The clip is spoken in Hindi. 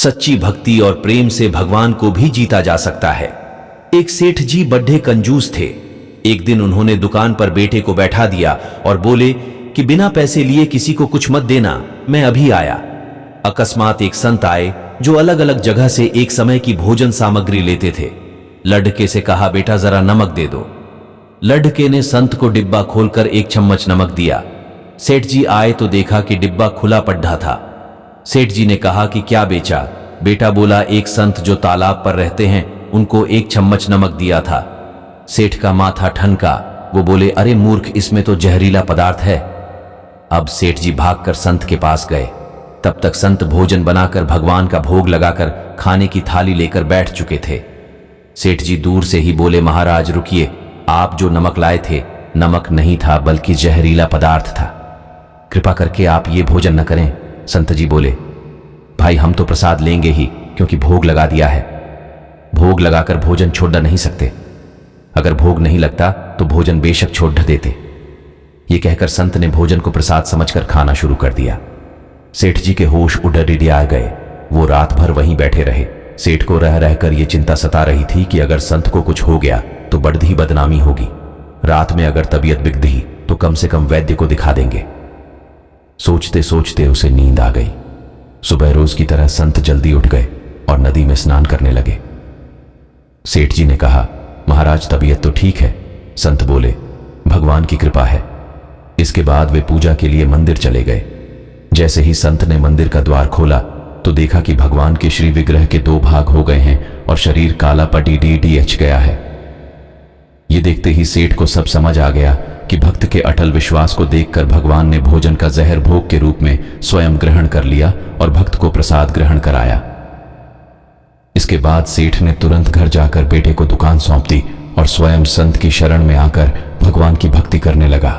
सच्ची भक्ति और प्रेम से भगवान को भी जीता जा सकता है। एक सेठ जी बड्ढे कंजूस थे। एक दिन उन्होंने दुकान पर बेटे को बैठा दिया और बोले कि बिना पैसे लिए किसी को कुछ मत देना, मैं अभी आया। अकस्मात एक संत आए जो अलग अलग जगह से एक समय की भोजन सामग्री लेते थे। लड़के से कहा, बेटा जरा नमक दे दो। लड़के ने संत को डिब्बा खोलकर एक चम्मच नमक दिया। सेठ जी आए तो देखा कि डिब्बा खुला पड्ढा था। सेठ जी ने कहा कि क्या बेचा? बेटा बोला, एक संत जो तालाब पर रहते हैं उनको एक चम्मच नमक दिया था। सेठ का माथा ठनका। वो बोले, अरे मूर्ख, इसमें तो जहरीला पदार्थ है। अब सेठ जी भागकर संत के पास गए। तब तक संत भोजन बनाकर भगवान का भोग लगाकर खाने की थाली लेकर बैठ चुके थे। सेठ जी दूर से ही बोले, महाराज रुकिए, आप जो नमक लाए थे नमक नहीं था बल्कि जहरीला पदार्थ था। कृपा करके आप ये भोजन न करें। संत जी बोले, भाई हम तो प्रसाद लेंगे ही, क्योंकि भोग लगा दिया है। भोग लगाकर भोजन छोड़ नहीं सकते। अगर भोग नहीं लगता तो भोजन बेशक छोड़ देते। ये कहकर संत ने भोजन को प्रसाद समझकर खाना शुरू कर दिया। सेठ जी के होश उड़िया गए। वो रात भर वहीं बैठे रहे। सेठ को रह रहकर ये चिंता सता रही थी कि अगर संत को कुछ हो गया तो बड़ी बदनामी होगी। रात में अगर तबीयत बिगड़ी तो कम से कम वैद्य को दिखा देंगे। सोचते सोचते उसे नींद आ गई। सुबह रोज की तरह संत जल्दी उठ गए और नदी में स्नान करने लगे। सेठ जी ने कहा, महाराज तबीयत तो ठीक है। संत बोले, भगवान की कृपा है। इसके बाद वे पूजा के लिए मंदिर चले गए। जैसे ही संत ने मंदिर का द्वार खोला तो देखा कि भगवान के श्री विग्रह के 2 भाग हो गए हैं और शरीर काला पटीडीएच गया है। ये देखते ही सेठ को सब समझ आ गया कि भक्त के अटल विश्वास को देखकर भगवान ने भोजन का जहर भोग के रूप में स्वयं ग्रहण कर लिया और भक्त को प्रसाद ग्रहण कराया। इसके बाद सेठ ने तुरंत घर जाकर बेटे को दुकान सौंप दी और स्वयं संत की शरण में आकर भगवान की भक्ति करने लगा।